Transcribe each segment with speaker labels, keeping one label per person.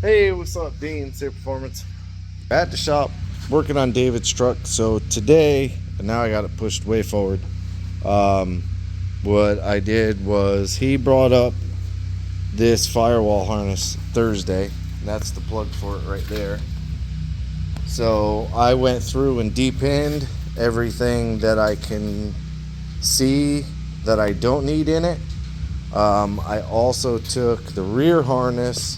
Speaker 1: Hey, what's up, Dean? Safe Performance. At the shop, working on David's truck. So today, and now I got it pushed way forward. What I did was he brought up this firewall harness Thursday. That's the plug for it right there. So I went through and deep-pinned everything that I can see that I don't need in it. I also took the rear harness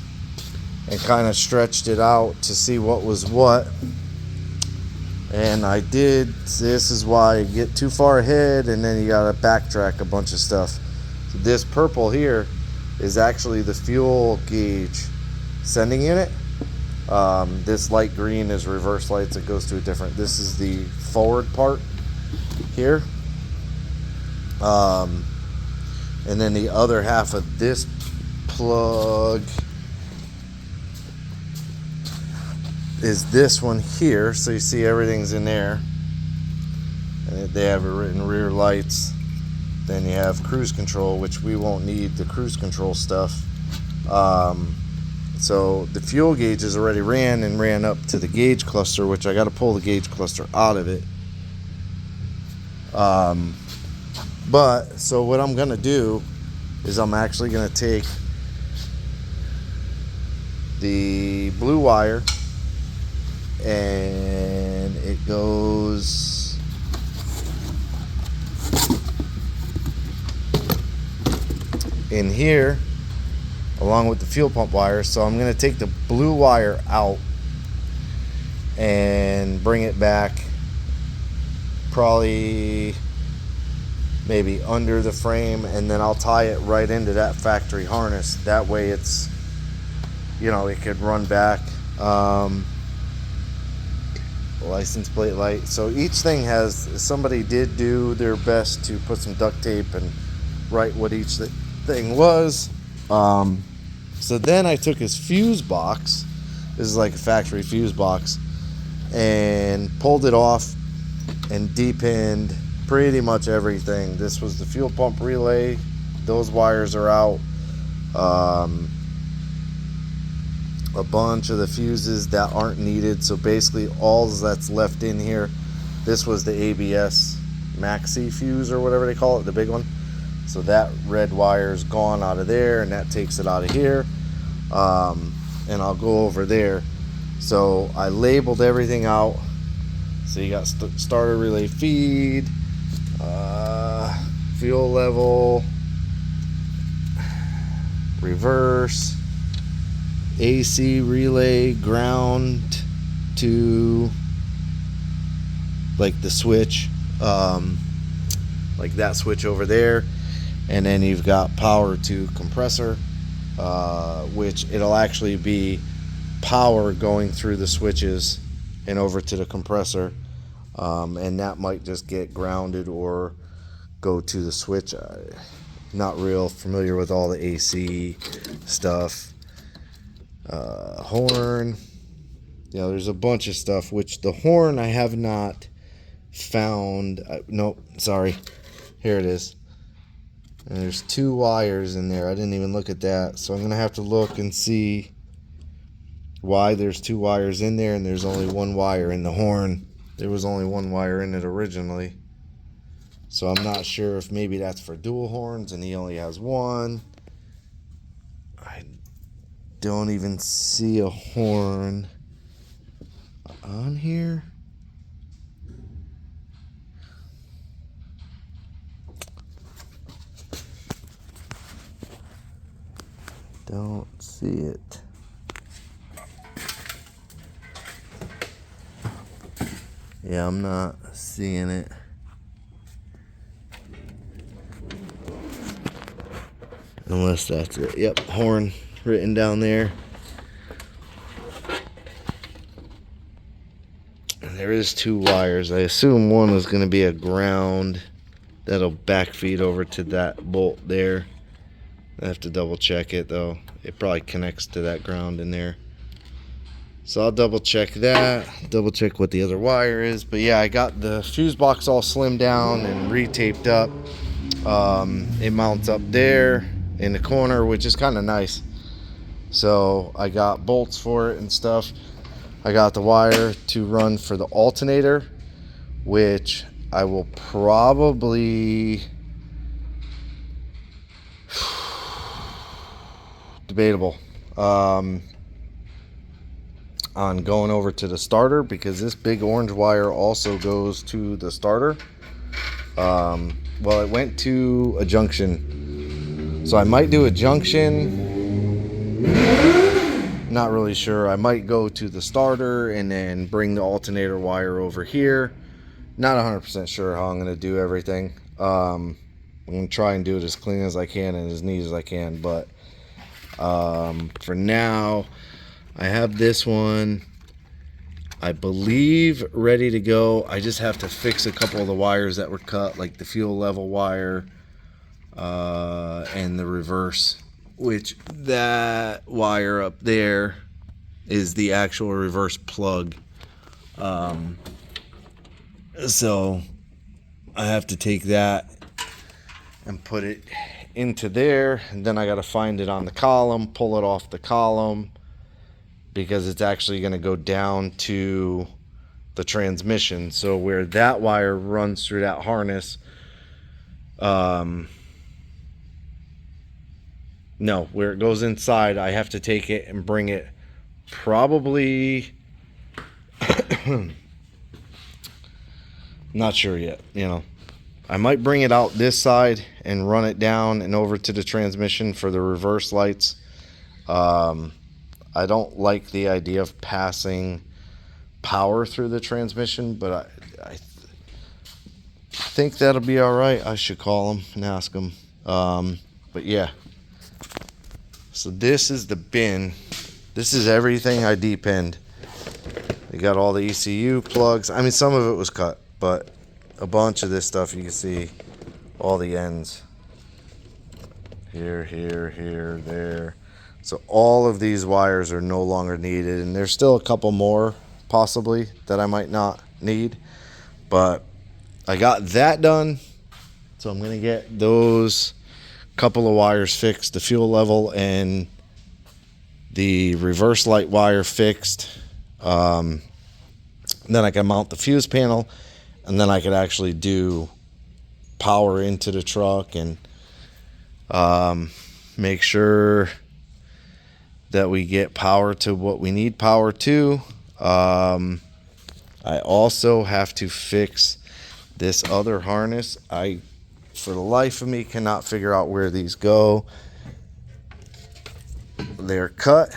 Speaker 1: and kind of stretched it out to see what was what. And I did. This is why you get too far ahead and then you gotta backtrack a bunch of stuff. So this purple here is actually the fuel gauge sending unit. This light green is reverse lights. It goes to a different. This is the forward part here. And then the other half of this plug is this one here. So you see everything's in there. And they have it written rear lights. Then you have cruise control, which we won't need the cruise control stuff. So the fuel gauge is already ran up to the gauge cluster, which I got to pull the gauge cluster out of it. But so what I'm gonna do is I'm actually gonna take the blue wire, and it goes in here along with the fuel pump wire. So I'm going to take the blue wire out and bring it back probably maybe under the frame, and then I'll tie it right into that factory harness. That way it's, you know, it could run back. License plate light. So each thing has, somebody did do their best to put some duct tape and write what each thing was. So then I took his fuse box, this is like a factory fuse box, and pulled it off and deep-pinned pretty much everything. This was the fuel pump relay. Those wires are out. A bunch of the fuses that aren't needed. So basically all that's left in here, this was the ABS maxi fuse or whatever they call it, the big one. So that red wire's gone out of there, and that takes it out of here. And I'll go over there. So I labeled everything out. So you got starter relay feed, fuel level, reverse, AC relay, ground to like the switch, like that switch over there. And then you've got power to compressor, which it'll actually be power going through the switches and over to the compressor. And that might just get grounded or go to the switch. Not real familiar with all the AC stuff. Horn, you know, there's a bunch of stuff, which the horn I have not found. Nope, sorry, here it is. And there's 2 wires in there. I didn't even look at that, so I'm gonna have to look and see why there's 2 wires in there and there's only 1 wire in the horn. There was only 1 wire in it originally, so I'm not sure if maybe that's for dual horns and he only has 1. I don't even see a horn on here. Don't see it. Yeah, I'm not seeing it. Unless that's it. Yep, horn written down there. And there is 2 wires. I assume one is going to be a ground that'll backfeed over to that bolt there. I have to double check it though. It probably connects to that ground in there. So I'll double check that, double check what the other wire is. But yeah, I got the fuse box all slimmed down and re-taped up. It mounts up there in the corner, which is kind of nice. So I got bolts for it and stuff. I got the wire to run for the alternator, which I will probably debatable on going over to the starter, because this big orange wire also goes to the starter. Well, it went to a junction, so I might do a junction. Not really sure. I might go to the starter and then bring the alternator wire over here. Not 100% sure how I'm going to do everything. I'm going to try and do it as clean as I can and as neat as I can, but for now, I have this one, I believe, ready to go. I just have to fix a couple of the wires that were cut, like the fuel level wire and the reverse, which that wire up there is the actual reverse plug. So I have to take that and put it into there, and then I got to find it on the column, pull it off the column, because it's actually going to go down to the transmission. So where that wire runs through that harness, no, where it goes inside, I have to take it and bring it probably not sure yet, you know. I might bring it out this side and run it down and over to the transmission for the reverse lights. I don't like the idea of passing power through the transmission, but I think that'll be all right. I should call them and ask them. But yeah, so this is the bin. This is everything I depinned. You got all the ECU plugs. I mean, some of it was cut, but a bunch of this stuff, you can see all the ends. Here, here, here, there. So all of these wires are no longer needed, and there's still a couple more possibly that I might not need, but I got that done. So I'm gonna get those couple of wires fixed, the fuel level and the reverse light wire fixed. Then I can mount the fuse panel, and then I could actually do power into the truck and make sure that we get power to what we need power to. I also have to fix this other harness. I, for the life of me, cannot figure out where these go. They're cut,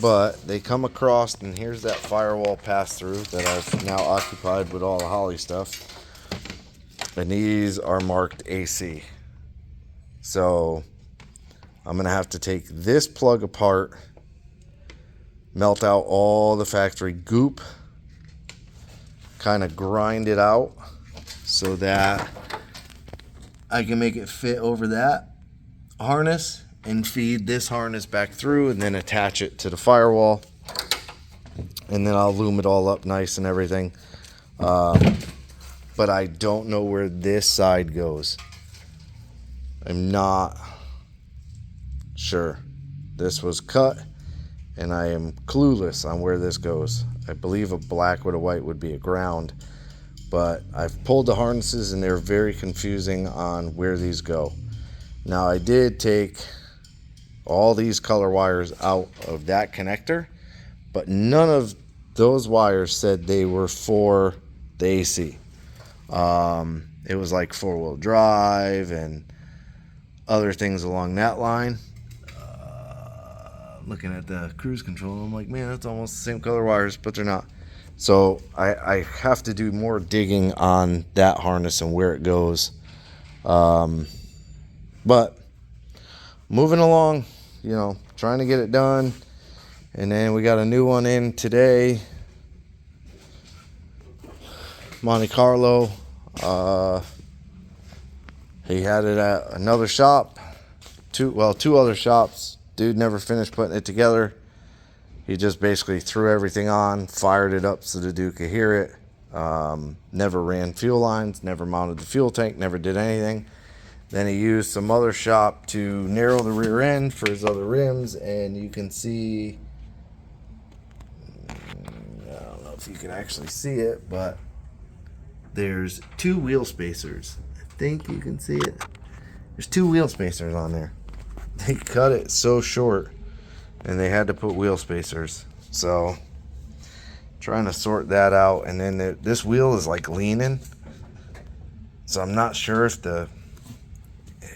Speaker 1: but they come across, and here's that firewall pass-through that I've now occupied with all the Holly stuff. And these are marked AC. So I'm gonna have to take this plug apart, melt out all the factory goop, kind of grind it out so that I can make it fit over that harness and feed this harness back through, and then attach it to the firewall, and then I'll loom it all up nice and everything. But I don't know where this side goes. I'm not sure. This was cut, and I am clueless on where this goes. I believe a black with a white would be a ground, but I've pulled the harnesses and they're very confusing on where these go. Now, I did take all these color wires out of that connector, but none of those wires said they were for the AC. It was like 4-wheel drive and other things along that line. Looking at the cruise control, I'm like, man, that's almost the same color wires, but they're not. So I have to do more digging on that harness and where it goes. But moving along, you know, trying to get it done. And then we got a new one in today. Monte Carlo. He had it at another shop. Two other shops. Dude never finished putting it together. He just basically threw everything on, fired it up so the dude could hear it. Never ran fuel lines, never mounted the fuel tank, never did anything. Then he used some other shop to narrow the rear end for his other rims, and you can see, I don't know if you can actually see it, but there's 2 wheel spacers. I think you can see it. There's 2 wheel spacers on there. They cut it so short, and they had to put wheel spacers. So, trying to sort that out. And then this wheel is like leaning, so I'm not sure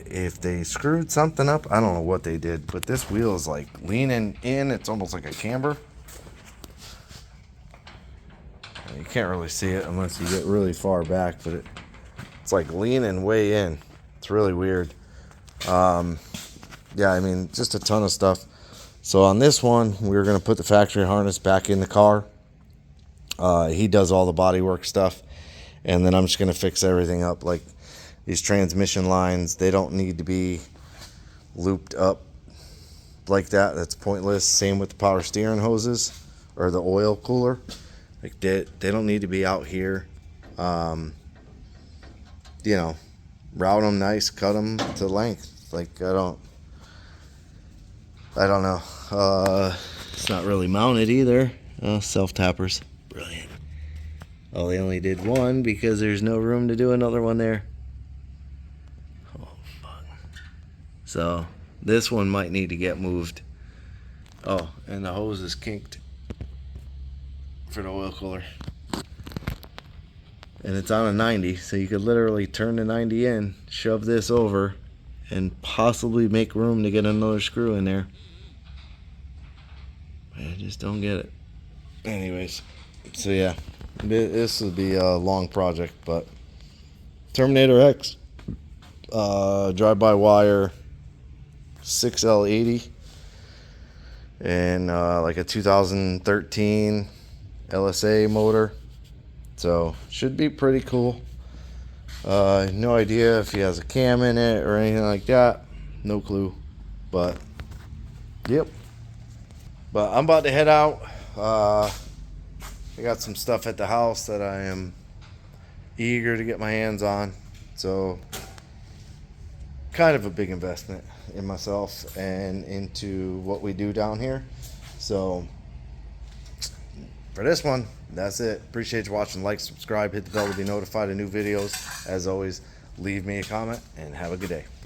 Speaker 1: if they screwed something up. I don't know what they did, but this wheel is like leaning in. It's almost like a camber. You can't really see it unless you get really far back, but it's like leaning way in. It's really weird. Yeah, I mean, just a ton of stuff. So on this one, we were going to put the factory harness back in the car. He does all the bodywork stuff, and then I'm just going to fix everything up. Like these transmission lines, they don't need to be looped up like that. That's pointless. Same with the power steering hoses or the oil cooler. Like they don't need to be out here. You know, route them nice, cut them to length. Like I don't know. It's not really mounted either. Self tappers, brilliant. Oh, they only did one because there's no room to do another one there. Oh fuck. So this one might need to get moved. Oh, and the hose is kinked for the oil cooler. And it's on a 90, so you could literally turn the 90 in, shove this over, and possibly make room to get another screw in there. I just don't get it. Anyways, so yeah, this would be a long project, but Terminator X, drive-by-wire 6L80, and like a 2013 LSA motor. So should be pretty cool. No idea if he has a cam in it or anything like that. No clue. But yep. But I'm about to head out. I got some stuff at the house that I am eager to get my hands on. So kind of a big investment in myself and into what we do down here. So for this one, that's it. Appreciate you watching. Like, subscribe, hit the bell to be notified of new videos. As always, leave me a comment and have a good day.